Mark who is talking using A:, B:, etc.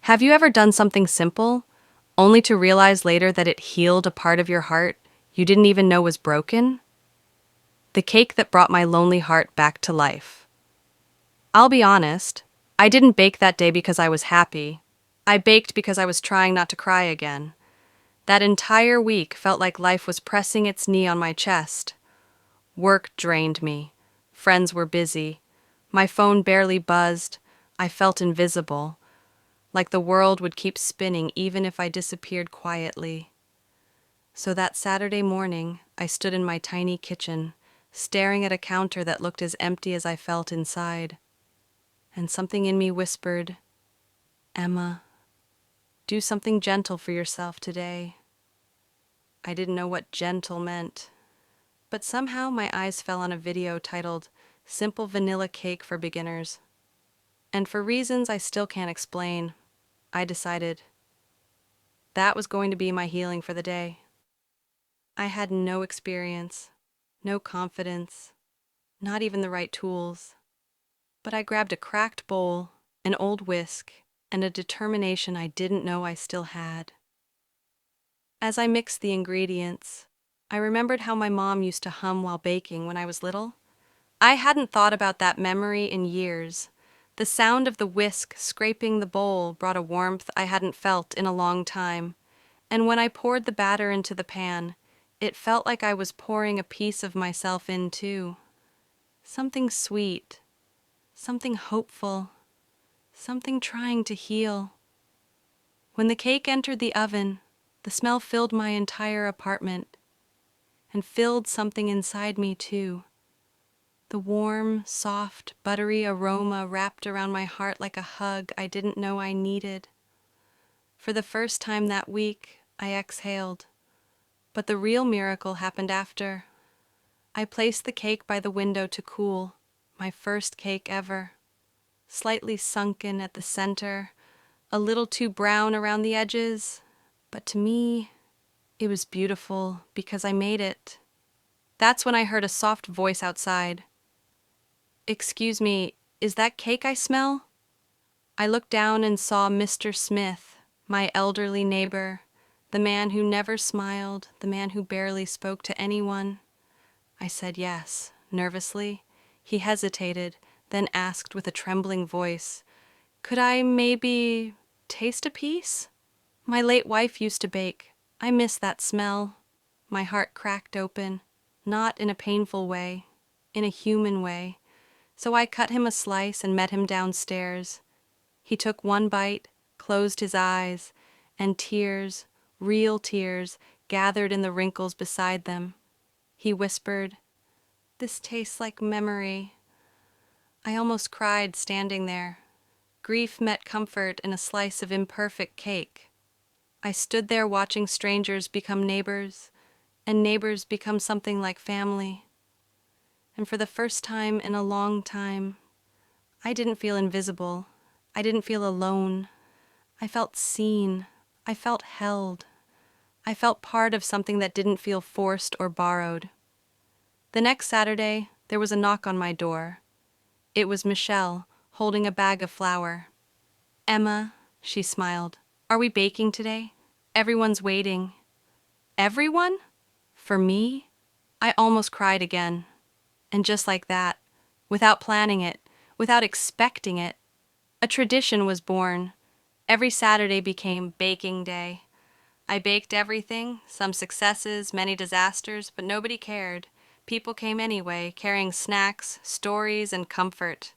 A: Have you ever done something simple, only to realize later that it healed a part of your heart you didn't even know was broken? The cake that brought my lonely heart back to life. I'll be honest, I didn't bake that day because I was happy. I baked because I was trying not to cry again. That entire week felt like life was pressing its knee on my chest. Work drained me. Friends were busy. My phone barely buzzed. I felt invisible, like the world would keep spinning even if I disappeared quietly. So that Saturday morning, I stood in my tiny kitchen, staring at a counter that looked as empty as I felt inside. And something in me whispered, "Emma, do something gentle for yourself today." I didn't know what gentle meant, but somehow my eyes fell on a video titled "Simple Vanilla Cake for Beginners." And for reasons I still can't explain, I decided that was going to be my healing for the day. I had no experience, no confidence, not even the right tools. But I grabbed a cracked bowl, an old whisk, and a determination I didn't know I still had. As I mixed the ingredients, I remembered how my mom used to hum while baking when I was little. I hadn't thought about that memory in years. The sound of the whisk scraping the bowl brought a warmth I hadn't felt in a long time, and when I poured the batter into the pan, it felt like I was pouring a piece of myself in too. Something sweet, something hopeful, something trying to heal. When the cake entered the oven, the smell filled my entire apartment and filled something inside me too. The warm, soft, buttery aroma wrapped around my heart like a hug I didn't know I needed. For the first time that week, I exhaled. But the real miracle happened after. I placed the cake by the window to cool, my first cake ever. Slightly sunken at the center, a little too brown around the edges, but to me, it was beautiful because I made it. That's when I heard a soft voice outside. "Excuse me, is that cake I smell?" I looked down and saw Mr. Smith, my elderly neighbor, the man who never smiled, the man who barely spoke to anyone. I said yes, nervously. He hesitated, then asked with a trembling voice, "Could I maybe taste a piece? My late wife used to bake. I miss that smell." My heart cracked open, not in a painful way, in a human way. So I cut him a slice and met him downstairs. He took one bite, closed his eyes, and tears, real tears, gathered in the wrinkles beside them. He whispered, "This tastes like memory." I almost cried standing there. Grief met comfort in a slice of imperfect cake. I stood there watching strangers become neighbors, and neighbors become something like family. And for the first time in a long time, I didn't feel invisible. I didn't feel alone. I felt seen. I felt held. I felt part of something that didn't feel forced or borrowed. The next Saturday, there was a knock on my door. It was Michelle, holding a bag of flour. "Emma," she smiled, "are we baking today? Everyone's waiting." Everyone? For me? I almost cried again. And just like that, without planning it, without expecting it, a tradition was born. Every Saturday became baking day. I baked everything, some successes, many disasters, but nobody cared. People came anyway, carrying snacks, stories, and comfort.